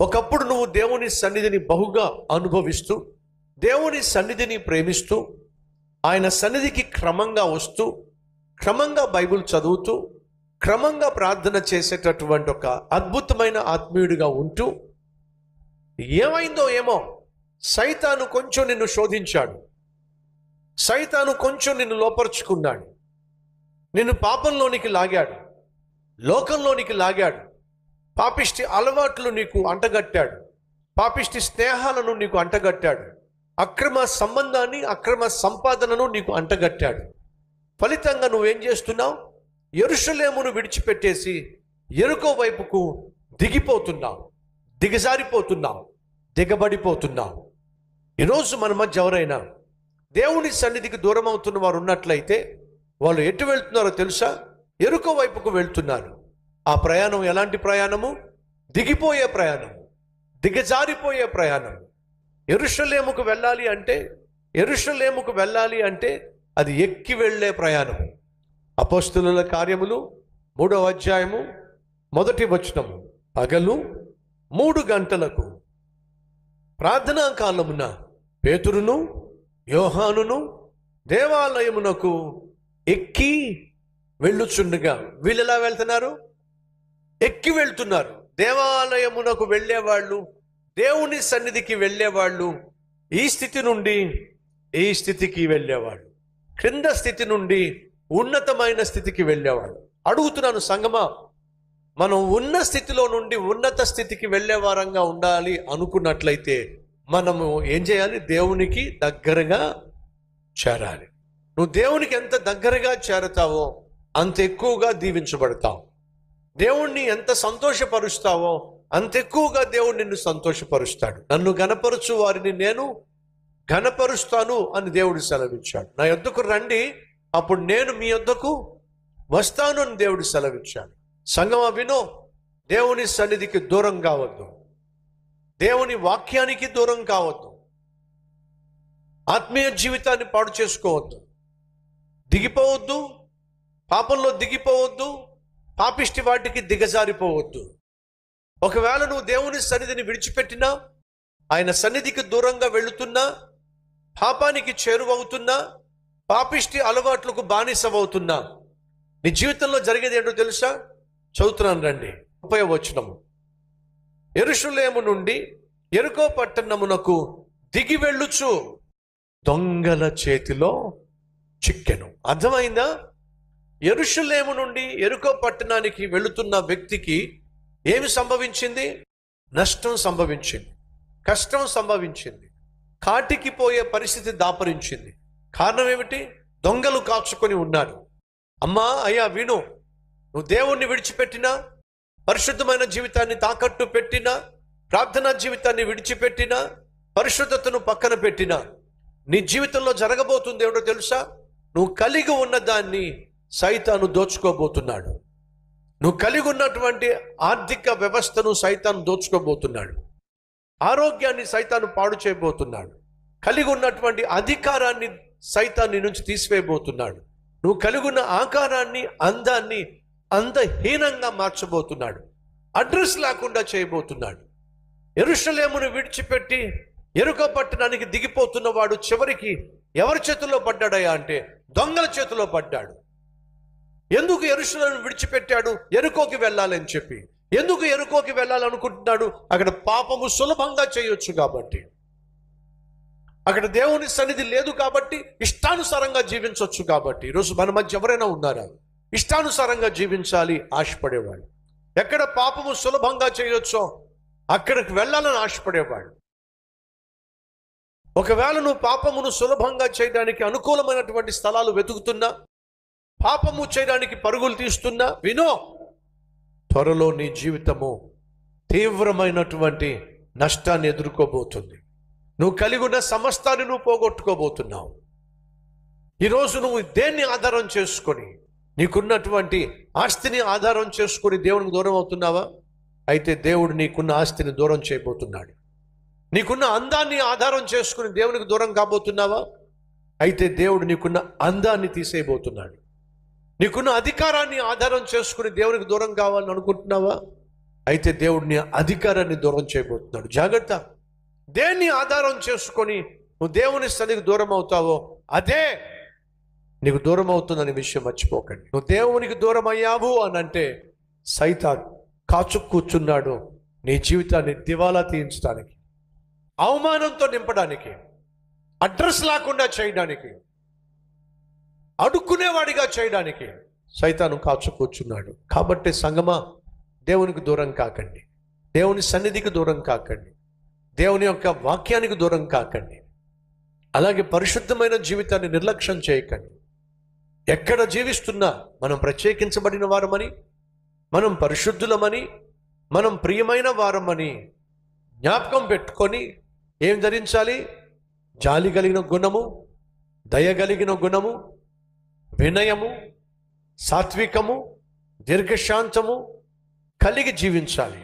ఒకప్పుడు నువ్వు దేవుని సన్నిధిని బహుగా అనుభవిస్తూ, దేవుని సన్నిధిని ప్రేమిస్తూ, ఆయన సన్నిధికి క్రమంగా వస్తూ, క్రమంగా బైబిల్ చదువుతూ, క్రమంగా ప్రార్థన చేసేటటువంటి ఒక అద్భుతమైన ఆత్మీయుడిగా ఉంటూ, ఏమైందో ఏమో సైతాను కొంచెం నిన్ను శోధించాడు. సైతాను కొంచెం నిన్ను లోపరుచుకున్నాడు. నిన్ను పాపంలోనికి లాగాడు, లోకంలోనికి లాగాడు. పాపిష్టి అలవాట్లు నీకు అంటగట్టాడు, పాపిష్టి స్నేహాలను నీకు అంటగట్టాడు, అక్రమ సంబంధాన్ని, అక్రమ సంపాదనను నీకు అంటగట్టాడు. ఫలితంగా నువ్వేం చేస్తున్నావు? యెరూషలేమును విడిచిపెట్టేసి యెరికో వైపుకు దిగిపోతున్నావు, దిగజారిపోతున్నావు, దిగబడిపోతున్నావు. ఈరోజు మన మధ్య ఎవరైనా దేవుని సన్నిధికి దూరం అవుతున్న వారు ఉన్నట్లయితే వాళ్ళు ఎటు వెళ్తున్నారో తెలుసా? యెరికో వైపుకు వెళ్తున్నారు. ఆ ప్రయాణం ఎలాంటి ప్రయాణము? దిగిపోయే ప్రయాణం, దిగజారిపోయే ప్రయాణం. యెరూషలేముకు వెళ్ళాలి అంటే, యెరూషలేముకు వెళ్ళాలి అంటే అది ఎక్కి వెళ్ళే ప్రయాణం. అపోస్తలుల కార్యములు 3వ అధ్యాయము 1వ వచనము. పగలు 3 గంటలకు ప్రార్థనా కాలమున పేతురును యోహానును దేవాలయమునకు ఎక్కి వెళ్ళుచుండగా, వీళ్ళు ఎలా వెళ్తున్నారు? ఎక్కి వెళ్తున్నారు. దేవాలయమునకు వెళ్ళేవాళ్ళు, దేవుని సన్నిధికి వెళ్ళేవాళ్ళు ఈ స్థితి నుండి ఈ స్థితికి వెళ్ళేవాళ్ళు, క్రింద స్థితి నుండి ఉన్నతమైన స్థితికి వెళ్ళేవాళ్ళు. అడుగుతున్నాను సంగమా, మనం ఉన్న స్థితిలో నుండి ఉన్నత స్థితికి వెళ్ళే వారంగా ఉండాలి అనుకున్నట్లయితే మనము ఏం చేయాలి? దేవునికి దగ్గరగా చేరాలి. నువ్వు దేవునికి ఎంత దగ్గరగా చేరతావో అంత ఎక్కువగా దీవించబడతావు. దేవుణ్ణి ఎంత సంతోషపరుస్తావో అంత ఎక్కువగా దేవుడు నిన్ను సంతోషపరుస్తాడు. నన్ను ఘనపరచు వారిని నేను ఘనపరుస్తాను అని దేవుడు సెలవిచ్చాడు. నా యొద్దకు రండి, అప్పుడు నేను మీ యొద్దకు వస్తాను అని దేవుడు సెలవిచ్చాడు. సంగమా వినో, దేవుని సన్నిధికి దూరం కావద్దు, దేవుని వాక్యానికి దూరం కావద్దు, ఆత్మీయ జీవితాన్ని పాడు చేసుకోవద్దు, దిగిపోవద్దు, పాపంలో దిగిపోవద్దు, పాపిష్టి వాటికి దిగజారిపోవద్దు. ఒకవేళ నువ్వు దేవుని సన్నిధిని విడిచిపెట్టినా, ఆయన సన్నిధికి దూరంగా వెళుతున్నా, పాపానికి చేరువవుతున్నా, పాపిష్టి అలవాట్లకు బానిసవవుతున్నా, నీ జీవితంలో జరిగేది ఏంటో తెలుసా? చదువుతున్నాను రండి, 30వ వచనము. యెరూషలేము నుండి యెరికో పట్టణమునకు దిగి వెళ్ళుచు దొంగల చేతిలో చిక్కెను. అర్థమైందా? యెరూషలేము నుండి యెరికో పట్టణానికి వెళుతున్న వ్యక్తికి ఏమి సంభవించింది? నష్టం సంభవించింది, కష్టం సంభవించింది, కాటికి పోయే పరిస్థితి దాపరించింది. కారణం ఏమిటి? దొంగలు కాచుకొని ఉన్నారు. అమ్మా, అయ్యా విను, నువ్వు దేవుణ్ణి విడిచిపెట్టినా, పరిశుద్ధమైన జీవితాన్ని తాకట్టు పెట్టినా, ప్రార్థనా జీవితాన్ని విడిచిపెట్టినా, పరిశుద్ధతను పక్కన పెట్టినా, నీ జీవితంలో జరగబోతుంది ఏమిటో తెలుసా? నువ్వు కలిగి ఉన్న దాన్ని సైతాను దోచుకోబోతున్నాడు. నువ్వు కలిగి ఉన్నటువంటి ఆర్థిక వ్యవస్థను సైతాను దోచుకోబోతున్నాడు. ఆరోగ్యాన్ని సైతాను పాడు చేయబోతున్నాడు. కలిగి ఉన్నటువంటి అధికారాన్ని సైతాన్ని నుంచి తీసివేయబోతున్నాడు. నువ్వు కలిగి ఉన్న ఆకారాన్ని, అందాన్ని అందహీనంగా మార్చబోతున్నాడు. అడ్రస్ లేకుండా చేయబోతున్నాడు. యెరూషలేమును విడిచిపెట్టి యెరికో పట్టణానికి దిగిపోతున్న వాడు చివరికి ఎవరి చేతుల్లో పడ్డాడయ్యా అంటే దొంగల చేతిలో పడ్డాడు. ఎందుకు యెరూషలేమును విడిచిపెట్టాడు? యెరికోకి వెళ్ళాలని చెప్పి. ఎందుకు యెరికోకి వెళ్ళాలనుకుంటున్నాడు? అక్కడ పాపము సులభంగా చేయొచ్చు కాబట్టి, అక్కడ దేవుని సన్నిధి లేదు కాబట్టి, ఇష్టానుసారంగా జీవించవచ్చు కాబట్టి. ఈరోజు మన మధ్య ఎవరైనా ఉన్నారా ఇష్టానుసారంగా జీవించాలి ఆశపడేవాడు? ఎక్కడ పాపము సులభంగా చేయొచ్చో అక్కడికి వెళ్ళాలని ఆశపడేవాడు. ఒకవేళ నువ్వు పాపమును సులభంగా చేయడానికి అనుకూలమైనటువంటి స్థలాలు వెతుకుతున్నా, పాపము చేయడానికి పరుగులు తీస్తున్నా, వినో, త్వరలో నీ జీవితము తీవ్రమైనటువంటి నష్టాన్ని ఎదుర్కోబోతుంది. నువ్వు కలిగి ఉన్న సమస్తాన్ని నువ్వు పోగొట్టుకోబోతున్నావు. ఈరోజు నువ్వు దేన్ని ఆధారం చేసుకొని, నీకున్నటువంటి ఆస్తిని ఆధారం చేసుకొని దేవునికి దూరం అవుతున్నావా? అయితే దేవుడు నీకున్న ఆస్తిని దూరం చేయబోతున్నాడు. నీకున్న అందాన్ని ఆధారం చేసుకుని దేవునికి దూరం కాబోతున్నావా? అయితే దేవుడు నీకున్న అందాన్ని తీసేయబోతున్నాడు. నీకున్న అధికారాన్ని ఆధారం చేసుకుని దేవునికి దూరం కావాలని అనుకుంటున్నావా? అయితే దేవుడిని అధికారాన్ని దూరం చేయబోతున్నాడు. జాగ్రత్త. దేన్ని ఆధారం చేసుకొని నువ్వు దేవుని సన్నిధికి దూరం అవుతావో అదే నీకు దూరం అవుతుందనే విషయం మర్చిపోకండి. నువ్వు దేవునికి దూరం అయ్యావు అని అంటే సైతాన్ కాచు కూర్చున్నాడు నీ జీవితాన్ని దివాలా తీయించడానికి, అవమానంతో నింపడానికి, అడ్రస్ లేకుండా చేయడానికి, అడుక్కునేవాడిగా చేయడానికి సైతాను కాచు కూర్చున్నాడు. కాబట్టి సంగమా, దేవునికి దూరం కాకండి, దేవుని సన్నిధికి దూరం కాకండి, దేవుని యొక్క వాక్యానికి దూరం కాకండి, అలాగే పరిశుద్ధమైన జీవితాన్ని నిర్లక్ష్యం చేయకండి. ఎక్కడ జీవిస్తున్నా మనం ప్రత్యేకించబడిన వారమని, మనం పరిశుద్ధులమని, మనం ప్రియమైన వారమని జ్ఞాపకం పెట్టుకొని ఏం ధరించాలి? జాలి కలిగిన గుణము, దయ కలిగిన గుణము, వినయము, సాత్వికము, దీర్ఘశాంతము కలిగి జీవించాలి.